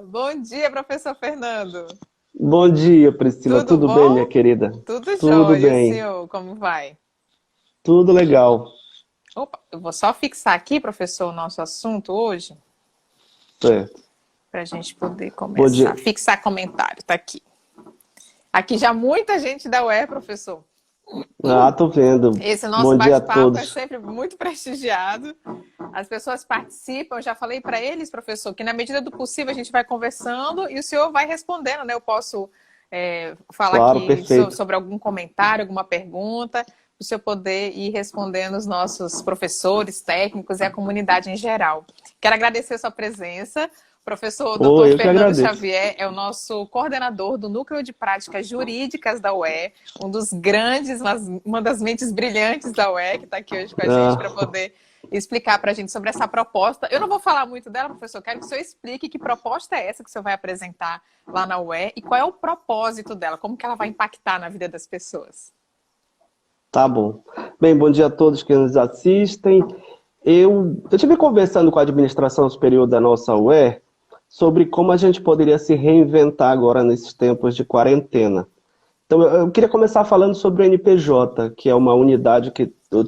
Bom dia, professor Fernando. Bom dia, Priscila. Tudo Tudo bem, minha bom? querida? Tudo Tudo jóia. E o bem. senhor, como vai? Tudo legal. Opa, eu vou só fixar aqui, professor, o nosso assunto hoje, Certo. para a gente poder Bom dia. começar. Fixar comentário, tá aqui. Aqui já muita gente da UE, professor. Tô vendo. Esse nosso Bom dia a bate-papo é todos. sempre muito prestigiado. As pessoas participam. Eu já falei para eles, professor, que na medida do possível a gente vai conversando e o senhor vai respondendo, né? Eu posso falar Claro, aqui perfeito. sobre algum comentário, alguma pergunta, para o senhor poder ir respondendo os nossos professores, técnicos e a comunidade em geral. Quero agradecer a sua presença. O professor Dr. Eu que Fernando agradeço. Xavier é o nosso coordenador do Núcleo de Práticas Jurídicas da UE, um dos grandes, uma das mentes brilhantes da UE, que está aqui hoje com a gente para Ah, poder explicar para a gente sobre essa proposta. Eu não vou falar muito dela, professor, quero que o senhor explique que proposta é essa que o senhor vai apresentar lá na UE e qual é o propósito dela, como que ela vai impactar na vida das pessoas. tá bom. Bem, bom dia a todos que nos assistem. Eu tive conversando com a administração superior da nossa UE sobre como a gente poderia se reinventar agora nesses tempos de quarentena. Então, eu queria começar falando sobre o NPJ, que é uma unidade que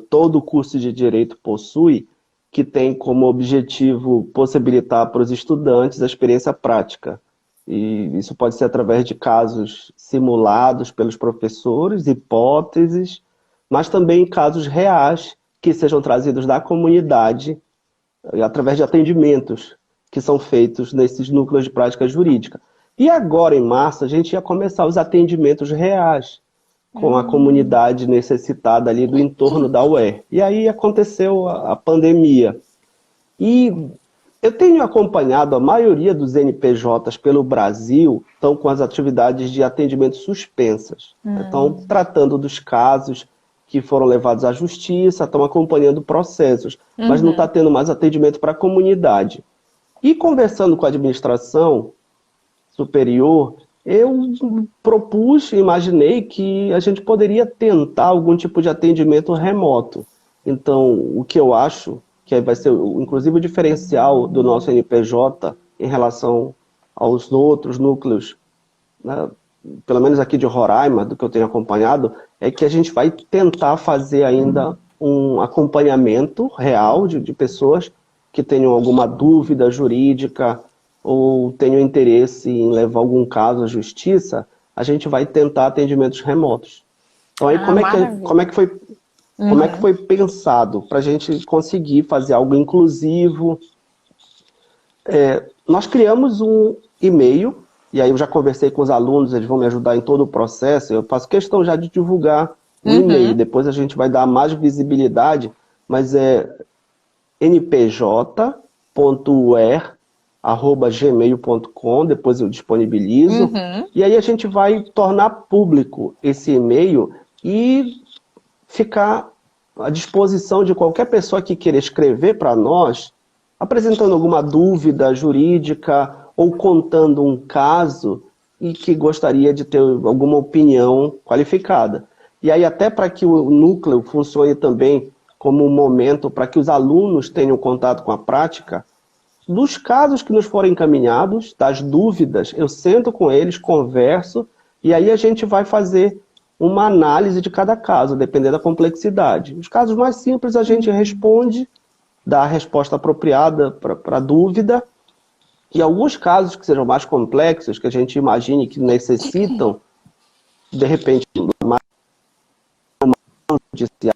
todo curso de direito possui, que tem como objetivo possibilitar para os estudantes a experiência prática. E isso pode ser através de casos simulados pelos professores, hipóteses, mas também casos reais que sejam trazidos da comunidade através de atendimentos que são feitos nesses núcleos de prática jurídica. E agora, em março, a gente ia começar os atendimentos reais com a comunidade necessitada ali do entorno da UE. E aí aconteceu a pandemia. E eu tenho acompanhado a maioria dos NPJs pelo Brasil, estão com as atividades de atendimento suspensas. Estão tratando dos casos que foram levados à justiça, estão acompanhando processos, mas não está Uhum. tendo mais atendimento para a comunidade. E conversando com a administração superior, eu propus, imaginei que a gente poderia tentar algum tipo de atendimento remoto. Então, o que eu acho que vai ser, inclusive, o diferencial do nosso NPJ em relação aos outros núcleos, né, pelo menos aqui de Roraima, do que eu tenho acompanhado, é que a gente vai tentar fazer ainda um acompanhamento real de pessoas que tenham alguma dúvida jurídica ou tenham interesse em levar algum caso à justiça, a gente vai tentar atendimentos remotos. Então aí Ah, como é maravilha. que foi, como é que foi pensado para a gente conseguir fazer algo inclusivo? Nós criamos um e-mail, e aí eu já conversei com os alunos, eles vão me ajudar em todo o processo, eu faço questão já de divulgar o e-mail, Uhum. depois a gente vai dar mais visibilidade, mas é npj.uer@gmail.com, depois eu disponibilizo, Uhum. e aí a gente vai tornar público esse e-mail e ficar à disposição de qualquer pessoa que queira escrever para nós, apresentando alguma dúvida jurídica ou contando um caso e que gostaria de ter alguma opinião qualificada. E aí até para que o núcleo funcione também como um momento para que os alunos tenham contato com a prática, dos casos que nos forem encaminhados, das dúvidas, eu sento com eles, converso, e aí a gente vai fazer uma análise de cada caso, dependendo da complexidade. Os casos mais simples a gente responde, dá a resposta apropriada para a dúvida, e alguns casos que sejam mais complexos, que a gente imagine que necessitam, de repente, mais judicial,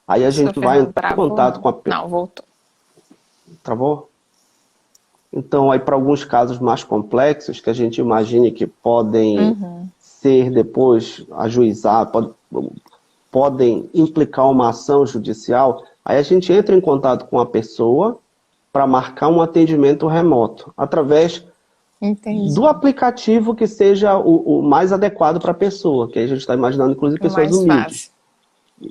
aí a Professor gente vai Fernando entrar em travou, contato não. com a... Não, voltou. Travou? Então, aí para alguns casos mais complexos, que a gente imagine que podem Uhum. ser depois ajuizados, podem implicar uma ação judicial, aí a gente entra em contato com a pessoa para marcar um atendimento remoto, através do Entendi. aplicativo que seja o mais adequado para a pessoa, que aí a gente está imaginando, inclusive, É pessoas mais humildes. fácil.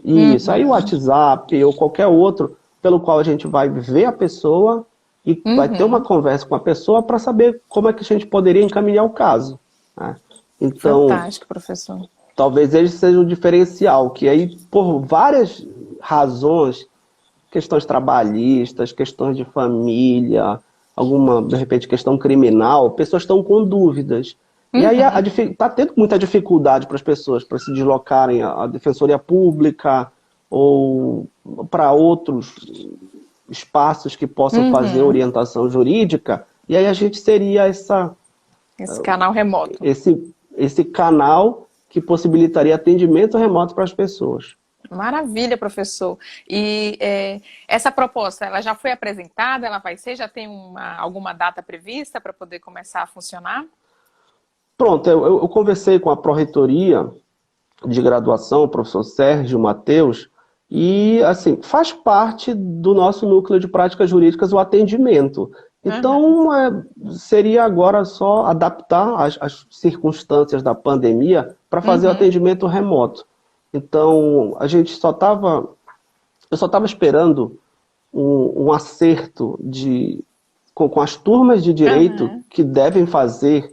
Isso, aí o Uhum. WhatsApp ou qualquer outro, pelo qual a gente vai ver a pessoa e vai ter uma Uhum. conversa com a pessoa para saber como é que a gente poderia encaminhar o caso, né? Então, Fantástico, professor. talvez esse seja o diferencial, que aí, por várias razões, questões trabalhistas, questões de família, alguma, de repente, questão criminal, pessoas estão com dúvidas. E aí está tendo muita dificuldade para as pessoas para se deslocarem à Defensoria Pública ou para outros espaços que possam fazer orientação jurídica. E aí a gente seria esse canal remoto. Esse canal que possibilitaria atendimento remoto para as pessoas. Maravilha, professor. E essa proposta, ela já foi apresentada? Ela vai ser? Já tem alguma data prevista para poder começar a funcionar? Pronto, eu conversei com a Pró-Reitoria de Graduação, o professor Sérgio Mateus, e, assim, faz parte do nosso núcleo de práticas jurídicas o atendimento. Então, seria agora só adaptar as circunstâncias da pandemia para fazer o atendimento remoto. Então, eu só estava esperando um acerto com as turmas de direito que devem fazer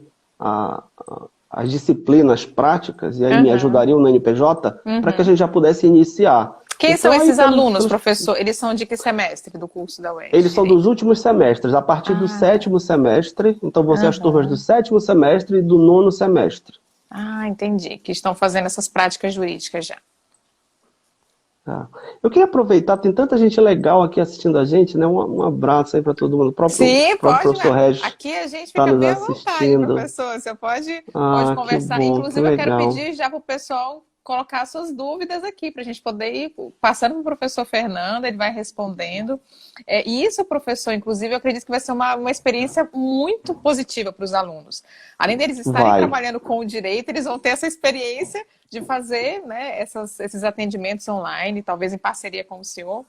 as disciplinas práticas, e aí me ajudariam no NPJ, para que a gente já pudesse iniciar. Quem são esses alunos, professor? Eles são de que semestre do curso da UERJ? Eles são dos últimos semestres, a partir do 7º semestre, então vão ser as turmas do 7º semestre e do 9º semestre. Ah, entendi, que estão fazendo essas práticas jurídicas já. Eu queria aproveitar, tem tanta gente legal aqui assistindo a gente, né? Um abraço aí para todo mundo. Sim, pode, professor Regis. Aqui a gente fica bem à vontade, professor. Você pode conversar. Inclusive, eu quero pedir já para o pessoal colocar suas dúvidas aqui, para a gente poder ir passando para o professor Fernando, ele vai respondendo. E isso, professor, inclusive, eu acredito que vai ser uma experiência muito positiva para os alunos. Além deles estarem trabalhando com o direito, eles vão ter essa experiência de fazer, né, esses atendimentos online, talvez em parceria com o senhor.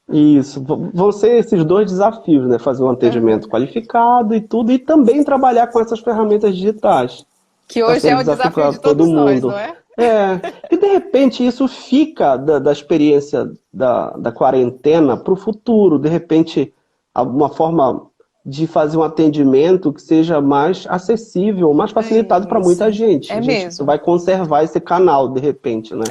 Isso, vão ser esses dois desafios, né? Fazer um atendimento qualificado e tudo, e também trabalhar com essas ferramentas digitais. Que hoje é o desafio de todos nós, não é? E de repente isso fica da experiência da quarentena para o futuro. De repente, uma forma de fazer um atendimento que seja mais acessível, mais facilitado para muita gente. A gente vai conservar esse canal, de repente, né?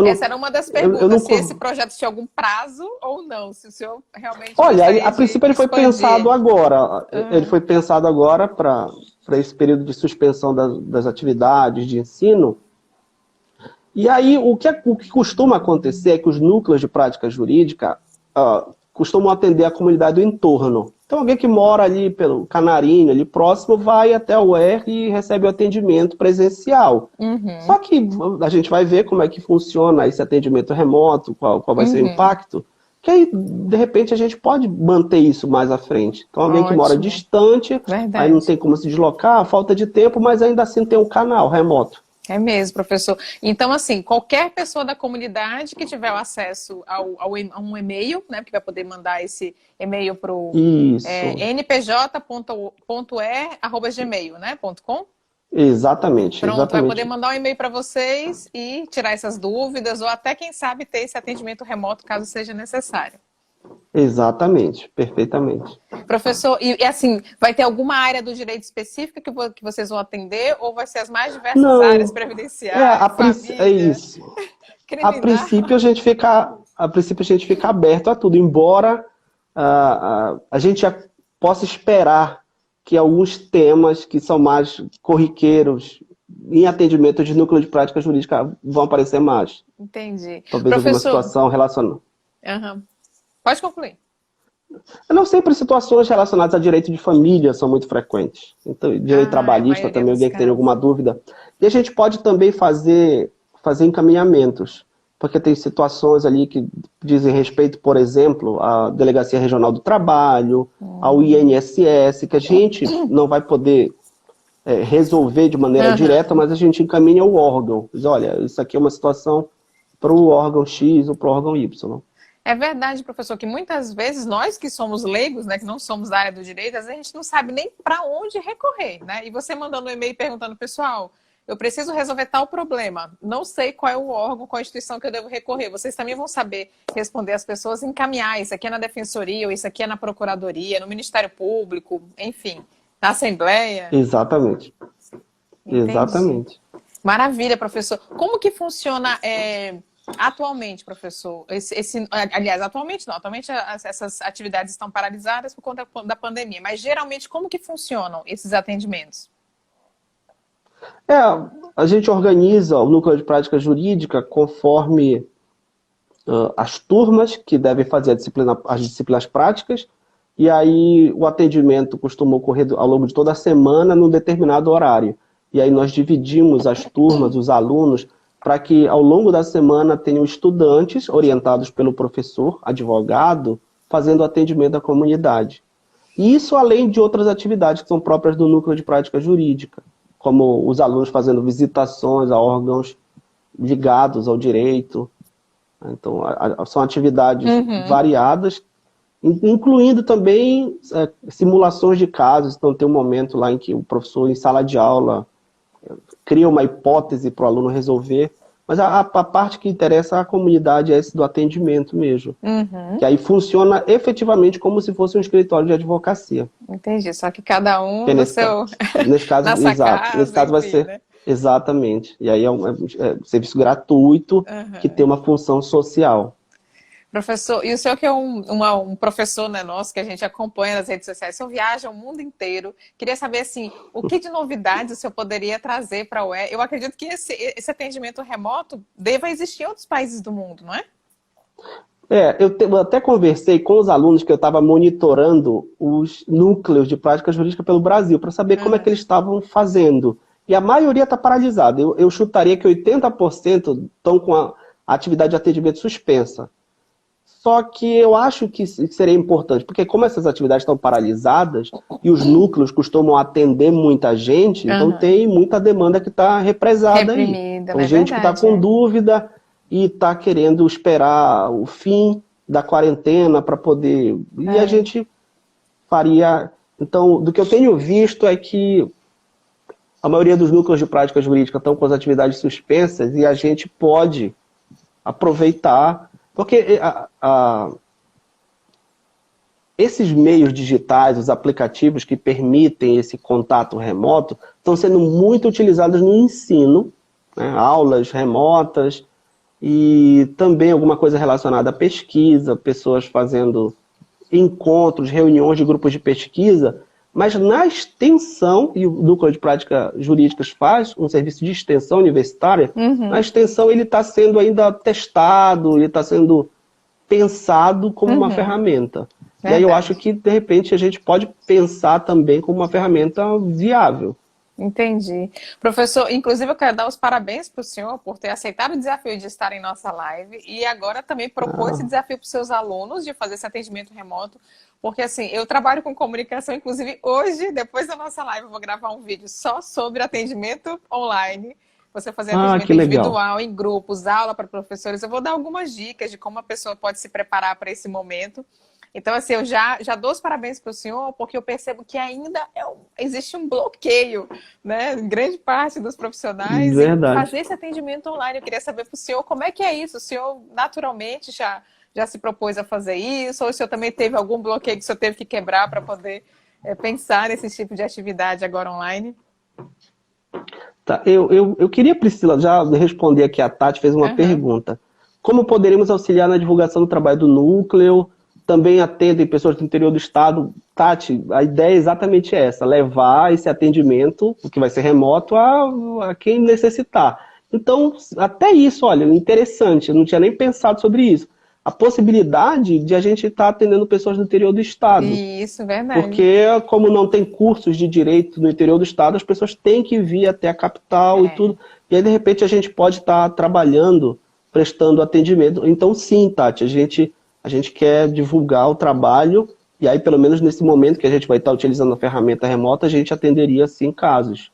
Essa era uma das perguntas, se esse projeto tinha algum prazo ou não, se o senhor realmente... Olha, a princípio ele foi pensado agora. Ele foi pensado agora para esse período de suspensão das atividades de ensino. E aí, o que costuma acontecer é que os núcleos de prática jurídica costumam atender a comunidade do entorno. Então, alguém que mora ali pelo Canarinho, ali próximo, vai até a UER e recebe o atendimento presencial. Só que a gente vai ver como é que funciona esse atendimento remoto, qual vai ser o impacto, que aí, de repente, a gente pode manter isso mais à frente. Então, alguém que mora distante, aí não tem como se deslocar, falta de tempo, mas ainda assim tem um canal remoto. É mesmo, professor. Então, assim, qualquer pessoa da comunidade que tiver o acesso a um e-mail, né, que vai poder mandar esse e-mail para o npj.er@gmail, né, .com? Exatamente. Pronto, vai poder mandar um e-mail para vocês e tirar essas dúvidas, ou até, quem sabe, ter esse atendimento remoto, caso seja necessário. Exatamente, perfeitamente. Professor, e assim, vai ter alguma área do direito específica que vocês vão atender, ou vai ser as mais diversas áreas previdenciárias, é isso. A princípio a gente fica aberto a tudo, embora a gente já possa esperar que alguns temas que são mais corriqueiros em atendimento de núcleo de prática jurídica vão aparecer mais. Entendi. Talvez alguma situação relacionada. Pode concluir. Não sempre situações relacionadas a direito de família são muito frequentes. Então, direito trabalhista também, alguém que tem alguma dúvida. E a gente pode também fazer encaminhamentos, porque tem situações ali que dizem respeito, por exemplo, à Delegacia Regional do Trabalho, ao INSS, que a gente não vai poder resolver de maneira direta, mas a gente encaminha o órgão. Diz, olha, isso aqui é uma situação para o órgão X ou para o órgão Y. É verdade, professor, que muitas vezes nós que somos leigos, né, que não somos da área do direito, às vezes a gente não sabe nem para onde recorrer, né? E você mandando um e-mail perguntando, pessoal, eu preciso resolver tal problema, não sei qual é o órgão, qual a instituição que eu devo recorrer. Vocês também vão saber responder as pessoas, encaminhar, isso aqui é na Defensoria, ou isso aqui é na Procuradoria, no Ministério Público, enfim, na Assembleia. Exatamente. Entendi. Exatamente. Maravilha, professor. Como que funciona Atualmente, professor, aliás, atualmente não, atualmente essas atividades estão paralisadas por conta da pandemia, mas geralmente como que funcionam esses atendimentos? A gente organiza o núcleo de prática jurídica conforme as turmas que devem fazer as disciplinas práticas, e aí o atendimento costuma ocorrer ao longo de toda a semana num determinado horário. E aí nós dividimos as turmas, os alunos, para que ao longo da semana tenham estudantes orientados pelo professor, advogado, fazendo atendimento à comunidade. E isso além de outras atividades que são próprias do núcleo de prática jurídica, como os alunos fazendo visitações a órgãos ligados ao direito. Então, são atividades variadas, incluindo também simulações de casos. Então, tem um momento lá em que o professor, em sala de aula, cria uma hipótese para o aluno resolver. Mas a parte que interessa à comunidade é esse do atendimento mesmo. Que aí funciona efetivamente como se fosse um escritório de advocacia. Entendi, só que cada um no seu... Nesse caso, exato. Nesse caso vai ser... Né? Exatamente. E aí é um serviço gratuito que tem uma função social. Professor, e o senhor que é um professor, né, nosso, que a gente acompanha nas redes sociais, o senhor viaja o mundo inteiro, queria saber, assim, o que de novidades o senhor poderia trazer para a UE? Eu acredito que esse atendimento remoto deva existir em outros países do mundo, não é? Eu até conversei com os alunos que eu estava monitorando os núcleos de prática jurídica pelo Brasil, para saber como é que eles estavam fazendo. E a maioria está paralisada. Eu chutaria que 80% estão com a atividade de atendimento suspensa. Só que eu acho que seria importante, porque como essas atividades estão paralisadas e os núcleos costumam atender muita gente, então tem muita demanda que está represada aí. Então, gente que está com dúvida e está querendo esperar o fim da quarentena para poder... E a gente faria... Então, do que eu tenho visto é que a maioria dos núcleos de prática jurídica estão com as atividades suspensas e a gente pode aproveitar... Porque esses meios digitais, os aplicativos que permitem esse contato remoto, estão sendo muito utilizados no ensino, né? Aulas remotas e também alguma coisa relacionada à pesquisa, pessoas fazendo encontros, reuniões de grupos de pesquisa, mas na extensão, e o Núcleo de Prática Jurídicas faz um serviço de extensão universitária, na extensão ele está sendo ainda testado, ele está sendo pensado como uma ferramenta. E aí eu acho que, de repente, a gente pode pensar também como uma ferramenta viável. Entendi. Professor, inclusive eu quero dar os parabéns para o senhor por ter aceitado o desafio de estar em nossa live e agora também propor esse desafio para os seus alunos de fazer esse atendimento remoto, porque assim, eu trabalho com comunicação, inclusive hoje, depois da nossa live, eu vou gravar um vídeo só sobre atendimento online, você fazer atendimento individual, em grupos, aula para professores. Eu vou dar algumas dicas de como a pessoa pode se preparar para esse momento. Então, assim, eu já dou os parabéns para o senhor, porque eu percebo que ainda existe um bloqueio, né, em grande parte dos profissionais em fazer esse atendimento online. Eu queria saber para o senhor como é que é isso. O senhor, naturalmente, já se propôs a fazer isso? Ou o senhor também teve algum bloqueio que o senhor teve que quebrar para poder pensar nesse tipo de atividade agora online? Tá, eu queria, Priscila, já responder aqui, a Tati fez uma pergunta. Como poderíamos auxiliar na divulgação do trabalho do núcleo? Também atendem pessoas do interior do estado. Tati, a ideia é exatamente essa, levar esse atendimento, que vai ser remoto, a quem necessitar. Então, até isso, olha, interessante, eu não tinha nem pensado sobre isso. A possibilidade de a gente estar atendendo pessoas do interior do estado. Isso, verdade. Porque, como não tem cursos de direito no interior do estado, as pessoas têm que vir até a capital e tudo. E aí, de repente, a gente pode estar trabalhando, prestando atendimento. Então, sim, Tati, a gente quer divulgar o trabalho, e aí, pelo menos nesse momento que a gente vai estar utilizando a ferramenta remota, a gente atenderia, sim, casos.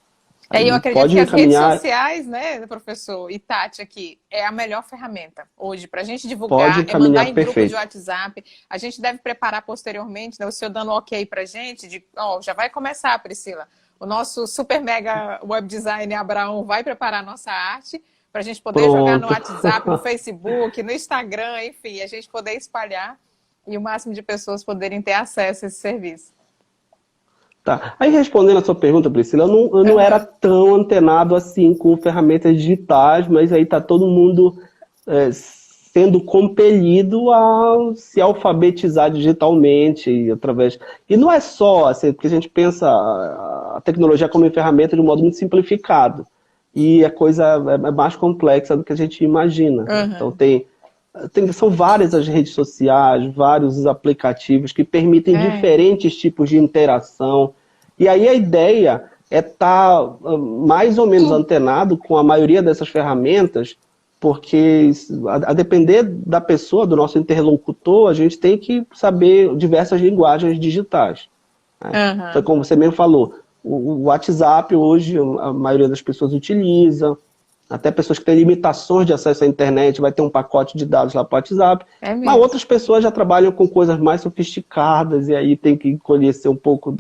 Eu acredito que as redes sociais, né, professor, e Tati aqui, é a melhor ferramenta hoje para a gente divulgar, mandar em grupo de WhatsApp. A gente deve preparar posteriormente, né, o senhor dando ok para a gente, já vai começar, Priscila. O nosso super mega web designer Abraão vai preparar a nossa arte, para a gente poder jogar no WhatsApp, no Facebook, no Instagram, enfim, a gente poder espalhar e o máximo de pessoas poderem ter acesso a esse serviço. Tá. Aí, respondendo a sua pergunta, Priscila, eu não era tão antenado assim com ferramentas digitais, mas aí tá todo mundo sendo compelido a se alfabetizar digitalmente através. E não é só assim, porque a gente pensa a tecnologia como ferramenta de um modo muito simplificado. E a coisa é mais complexa do que a gente imagina. Uhum. Então são várias as redes sociais, vários os aplicativos que permitem diferentes tipos de interação. E aí a ideia é estar mais ou menos antenado com a maioria dessas ferramentas, porque a depender da pessoa, do nosso interlocutor, a gente tem que saber diversas linguagens digitais. Né? Uhum. Então, como você mesmo falou, o WhatsApp hoje a maioria das pessoas utiliza, até pessoas que têm limitações de acesso à internet, vai ter um pacote de dados lá para o WhatsApp. Mas outras pessoas já trabalham com coisas mais sofisticadas e aí tem que conhecer um pouco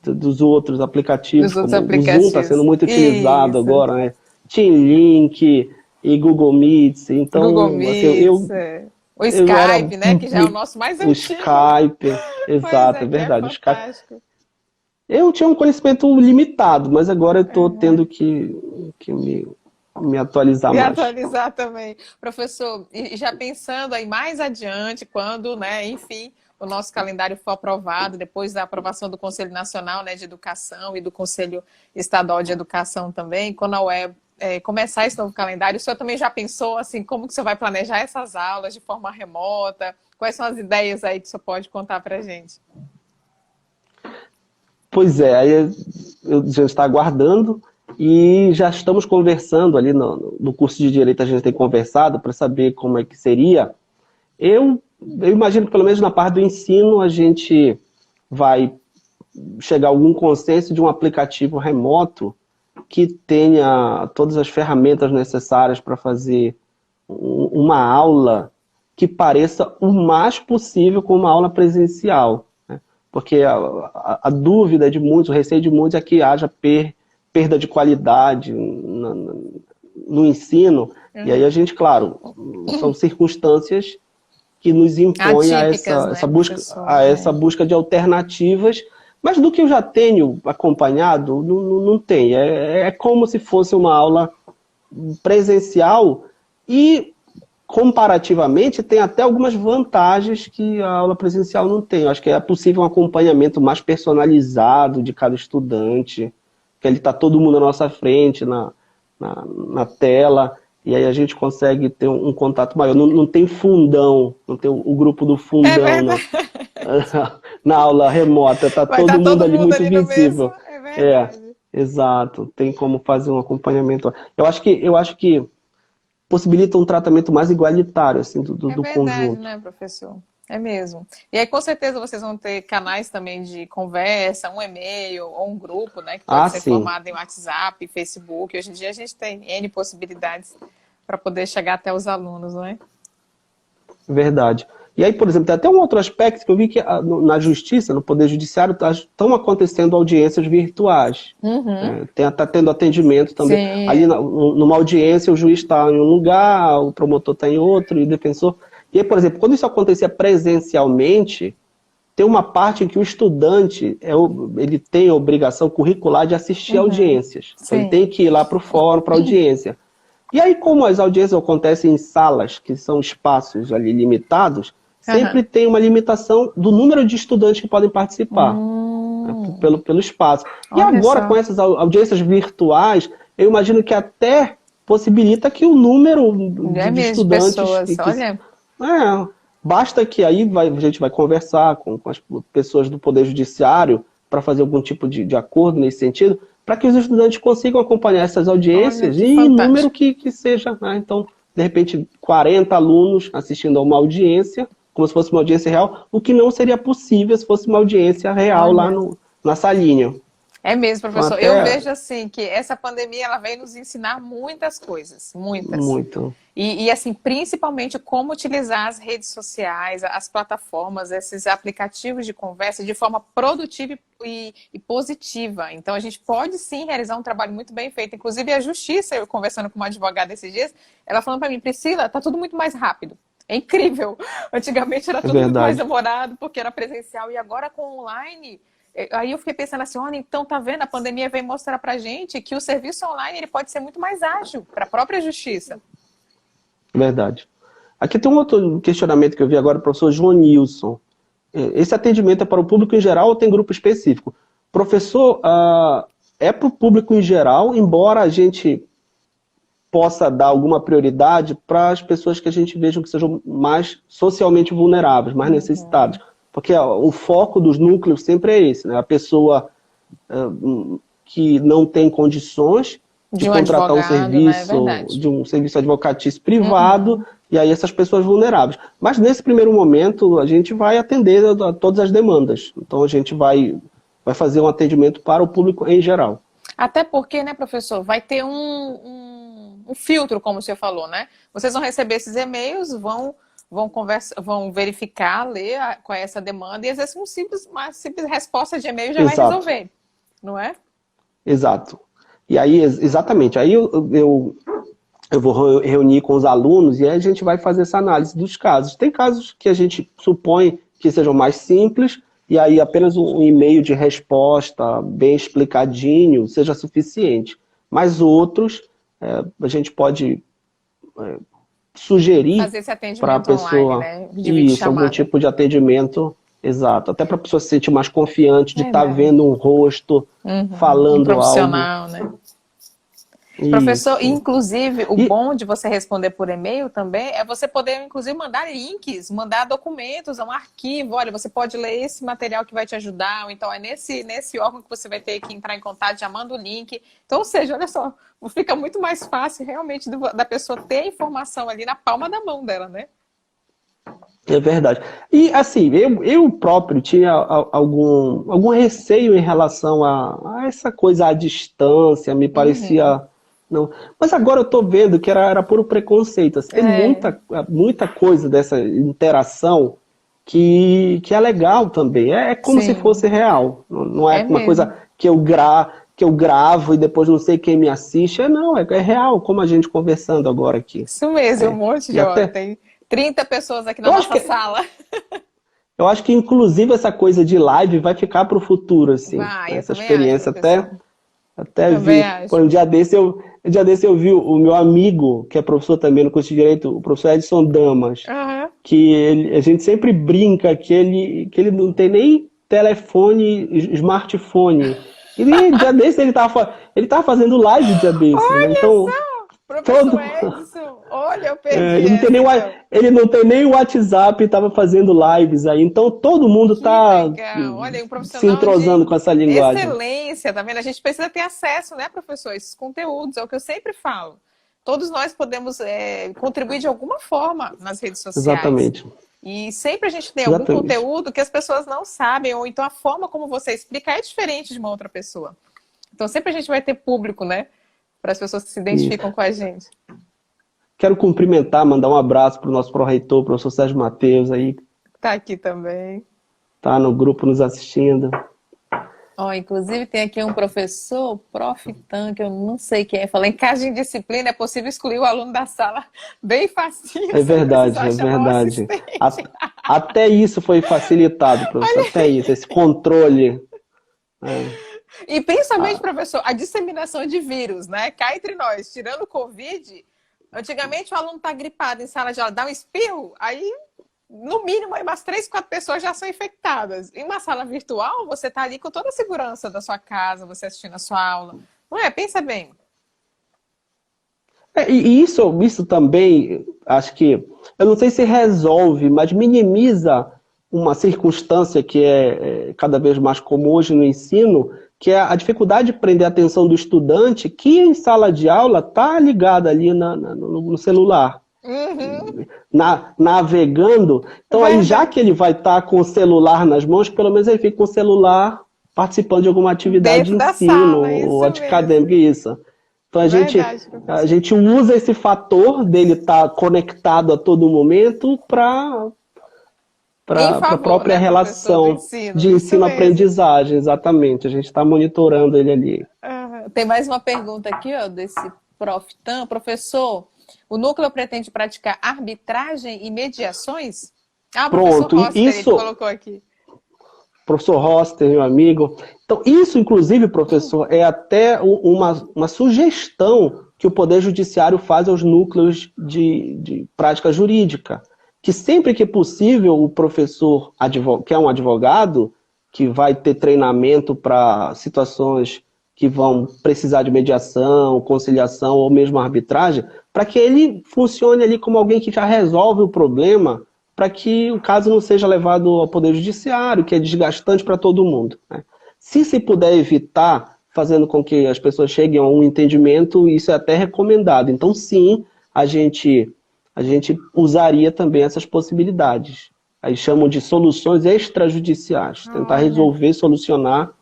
dos outros aplicativos, como o Zoom está sendo muito utilizado agora, né? Team Link e Google Meets. Então, Google Meets, o Skype, né? Que já é o nosso mais antigo. O Skype, exato, é verdade. É fantástico. Eu tinha um conhecimento limitado, mas agora eu estou tendo que me atualizar mais. Me atualizar também. Professor, e já pensando aí mais adiante, quando, né, enfim, o nosso calendário for aprovado, depois da aprovação do Conselho Nacional, né, de Educação e do Conselho Estadual de Educação também, quando a UEB começar esse novo calendário, o senhor também já pensou, assim, como que o senhor vai planejar essas aulas de forma remota? Quais são as ideias aí que o senhor pode contar para a gente? Pois é, aí eu já está aguardando e já estamos conversando ali no curso de Direito, a gente tem conversado para saber como é que seria. Eu imagino que pelo menos na parte do ensino a gente vai chegar a algum consenso de um aplicativo remoto que tenha todas as ferramentas necessárias para fazer uma aula que pareça o mais possível com uma aula presencial. Né? Porque a dúvida de muitos, o receio de muitos é que haja perda de qualidade no ensino. E aí a gente, claro, são circunstâncias que nos impõem a essa busca de alternativas. Mas do que eu já tenho acompanhado, não tem. É como se fosse uma aula presencial e, comparativamente, tem até algumas vantagens que a aula presencial não tem. Eu acho que é possível um acompanhamento mais personalizado de cada estudante, que ele está todo mundo à nossa frente, na tela, e aí a gente consegue ter um contato maior. Não tem fundão, não tem o grupo do fundão na aula remota, está todo mundo ali muito visível. É verdade. Exato, tem como fazer um acompanhamento. Eu acho que possibilita um tratamento mais igualitário assim, do verdade, conjunto. Né, professor? É mesmo. E aí, com certeza, vocês vão ter canais também de conversa, um e-mail ou um grupo, né? Que pode ser formado em WhatsApp, Facebook. Hoje em dia a gente tem N possibilidades para poder chegar até os alunos, não é? Verdade. E aí, por exemplo, tem até um outro aspecto que eu vi que na Justiça, no Poder Judiciário, estão acontecendo audiências virtuais. Está tendo atendimento também. Sim. Ali, numa audiência, o juiz está em um lugar, o promotor está em outro, e o defensor... E aí, por exemplo, quando isso acontecia presencialmente, tem uma parte em que o estudante ele tem a obrigação curricular de assistir audiências. Então, ele tem que ir lá para o fórum, para a audiência. E aí, como as audiências acontecem em salas, que são espaços ali limitados, sempre tem uma limitação do número de estudantes que podem participar, né, pelo espaço. E agora, com essas audiências virtuais, eu imagino que até possibilita que o número de estudantes... Pessoas, basta que aí a gente vai conversar com as pessoas do Poder Judiciário para fazer algum tipo de acordo nesse sentido, para que os estudantes consigam acompanhar essas audiências em número que seja. Né? Então, de repente, 40 alunos assistindo a uma audiência, como se fosse uma audiência real, o que não seria possível se fosse uma audiência real lá na salinha. É mesmo, professor. Eu vejo assim que essa pandemia ela veio nos ensinar muitas coisas, muitas. Muito. E assim, principalmente como utilizar as redes sociais, as plataformas, esses aplicativos de conversa de forma produtiva e positiva. Então a gente pode sim realizar um trabalho muito bem feito. Inclusive a Justiça, eu conversando com uma advogada esses dias, ela falando para mim, Priscila, tá tudo muito mais rápido. É incrível. Antigamente era tudo muito mais demorado porque era presencial e agora com online... Aí eu fiquei pensando assim, olha, então tá vendo, a pandemia veio mostrar pra gente que o serviço online ele pode ser muito mais ágil para a própria justiça. Verdade. Aqui tem um outro questionamento que eu vi agora do professor João Nilson. Esse atendimento é para o público em geral ou tem grupo específico? Professor, é para o público em geral, embora a gente possa dar alguma prioridade para as pessoas que a gente veja que sejam mais socialmente vulneráveis, mais necessitadas. Porque o foco dos núcleos sempre é esse, né? A pessoa que não tem condições de contratar um serviço, né? de um serviço advocatício privado, e aí essas pessoas vulneráveis. Mas nesse primeiro momento a gente vai atender a todas as demandas. Então a gente vai fazer um atendimento para o público em geral. Até porque, né, professor, vai ter um filtro, como o senhor falou, né? Vocês vão receber esses e-mails, vão verificar, ler qual é essa demanda, e às vezes uma simples resposta de e-mail já vai resolver, não é? Exato. E aí, exatamente, aí eu vou reunir com os alunos e aí a gente vai fazer essa análise dos casos. Tem casos que a gente supõe que sejam mais simples, e aí apenas um e-mail de resposta bem explicadinho seja suficiente. Mas outros, a gente pode sugerir para a pessoa online, né? algum tipo de atendimento, exato, até para a pessoa se sentir mais confiante de estar vendo um rosto, falando um profissional, algo. Né? Professor, inclusive, o bom de você responder por e-mail também é você poder, inclusive, mandar links, mandar documentos, um arquivo. Olha, você pode ler esse material que vai te ajudar, ou então é nesse órgão que você vai ter que entrar em contato, já manda o link. Então, ou seja, olha só, fica muito mais fácil realmente da pessoa ter a informação ali na palma da mão dela, né? É verdade. E assim, eu próprio tinha algum receio em relação a essa coisa à distância, me parecia... Não. Mas agora eu estou vendo que era puro preconceito. Assim, tem muita coisa dessa interação que é legal também. É como se fosse real. Não é uma coisa que eu gravo e depois não sei quem me assiste. Não, é real, como a gente conversando agora aqui. Isso mesmo, um monte de hora. Tem 30 pessoas aqui na nossa sala. Eu acho que, inclusive, essa coisa de live vai ficar para o futuro, assim. Essa experiência até vi. Um dia desse eu vi o meu amigo, que é professor também no curso de Direito, o professor Edson Damas, que a gente sempre brinca que ele não tem nem telefone, smartphone. E um dia desse ele tava fazendo live dia desse. Olha, né? Então, professor Edson, olha, eu perdi. Ele não tem nem o WhatsApp, estava fazendo lives aí. Então todo mundo está se entrosando com essa linguagem. Excelência, tá vendo? A gente precisa ter acesso, né, professor? A esses conteúdos, é o que eu sempre falo. Todos nós podemos contribuir de alguma forma nas redes sociais. Exatamente. E sempre a gente tem algum conteúdo que as pessoas não sabem, ou então a forma como você explica é diferente de uma outra pessoa. Então sempre a gente vai ter público, né? Para as pessoas que se identificam com a gente. Quero cumprimentar, mandar um abraço para o nosso pró-reitor, o professor Sérgio Mateus, aí. Está aqui também. Está no grupo nos assistindo. Inclusive tem aqui um professor, Prof. Tan, que eu não sei quem é, falando, em caso de indisciplina é possível excluir o aluno da sala bem facinho. É verdade, é verdade. Até isso foi facilitado, professor, até isso, esse controle. E principalmente, professor, a disseminação de vírus, né? Cá entre nós, tirando o Covid, antigamente o aluno está gripado em sala de aula, dá um espirro, aí no mínimo umas 3, 4 pessoas já são infectadas. Em uma sala virtual, você está ali com toda a segurança da sua casa, você assistindo a sua aula. Não é? Pensa bem. E isso também, acho que, eu não sei se resolve, mas minimiza uma circunstância que é cada vez mais comum hoje no ensino, que é a dificuldade de prender a atenção do estudante que em sala de aula está ligado ali no celular, navegando. Então aí já que ele vai estar com o celular nas mãos, pelo menos ele fica com o celular participando de alguma atividade de ensino ou acadêmica, isso. Então a gente usa esse fator dele estar conectado a todo momento para a própria relação de ensino-aprendizagem, exatamente. A gente está monitorando ele ali. Tem mais uma pergunta aqui, ó, desse Prof. Tan. Professor, o núcleo pretende praticar arbitragem e mediações? Pronto, o professor Roster, isso... ele colocou aqui. Professor Roster, meu amigo. Então, isso, inclusive, professor, é até uma sugestão que o Poder Judiciário faz aos núcleos de prática jurídica. Que sempre que possível o professor, que é um advogado, que vai ter treinamento para situações que vão precisar de mediação, conciliação ou mesmo arbitragem, para que ele funcione ali como alguém que já resolve o problema, para que o caso não seja levado ao Poder Judiciário, que é desgastante para todo mundo, né? Se puder evitar, fazendo com que as pessoas cheguem a um entendimento, isso é até recomendado. Então, sim, a gente usaria também essas possibilidades. Aí chamam de soluções extrajudiciais. Tentar resolver, solucionar.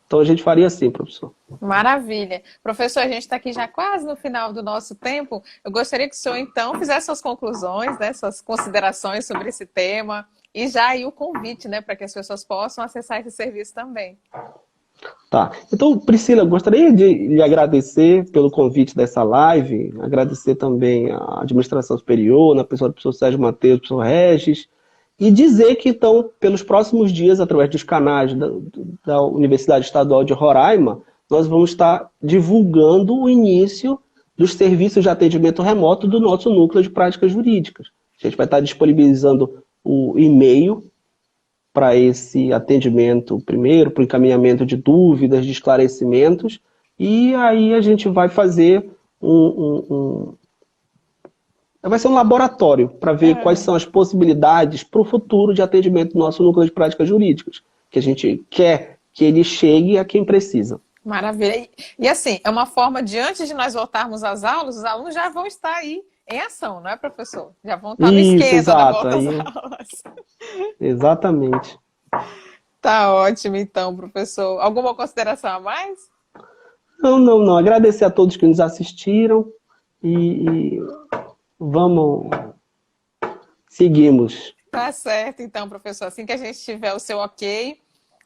Então, a gente faria assim, professor. Maravilha. Professor, a gente está aqui já quase no final do nosso tempo. Eu gostaria que o senhor, então, fizesse suas conclusões, né, suas considerações sobre esse tema e já aí o convite, né, para que as pessoas possam acessar esse serviço também. Tá. Então, Priscila, gostaria de lhe agradecer pelo convite dessa live, agradecer também à administração superior, na pessoa do professor Sérgio Mateus, do professor Regis, e dizer que, então, pelos próximos dias, através dos canais da Universidade Estadual de Roraima, nós vamos estar divulgando o início dos serviços de atendimento remoto do nosso núcleo de práticas jurídicas. A gente vai estar disponibilizando o e-mail para esse atendimento primeiro, para o encaminhamento de dúvidas, de esclarecimentos, e aí a gente vai fazer vai ser um laboratório para ver quais são as possibilidades para o futuro de atendimento do nosso núcleo de práticas jurídicas, que a gente quer que ele chegue a quem precisa. Maravilha. E assim, é uma forma de, antes de nós voltarmos às aulas, os alunos já vão estar aí em ação, não é, professor? Já vão estar no esquenta da volta às aulas. Exatamente. Tá ótimo, então, professor. Alguma consideração a mais? Não. Agradecer a todos que nos assistiram e seguimos. Tá certo, então, professor. Assim que a gente tiver o seu ok,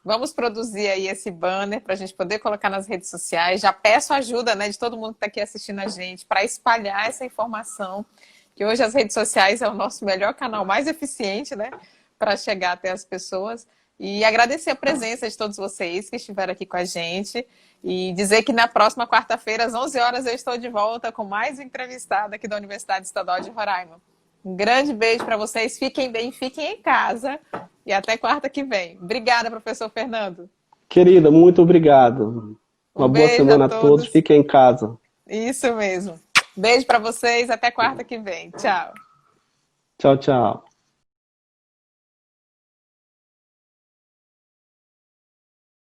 vamos produzir aí esse banner para a gente poder colocar nas redes sociais. Já peço ajuda, né, de todo mundo que está aqui assistindo a gente para espalhar essa informação, que hoje as redes sociais é o nosso melhor canal, mais eficiente, né, para chegar até as pessoas. E agradecer a presença de todos vocês que estiveram aqui com a gente e dizer que na próxima quarta-feira, às 11 horas, eu estou de volta com mais um entrevistado aqui da Universidade Estadual de Roraima. Um grande beijo para vocês, fiquem bem, fiquem em casa e até quarta que vem. Obrigada, professor Fernando. Querida, muito obrigado. Uma boa semana a todos, fiquem em casa. Isso mesmo. Beijo para vocês, até quarta que vem. Tchau. Tchau, tchau.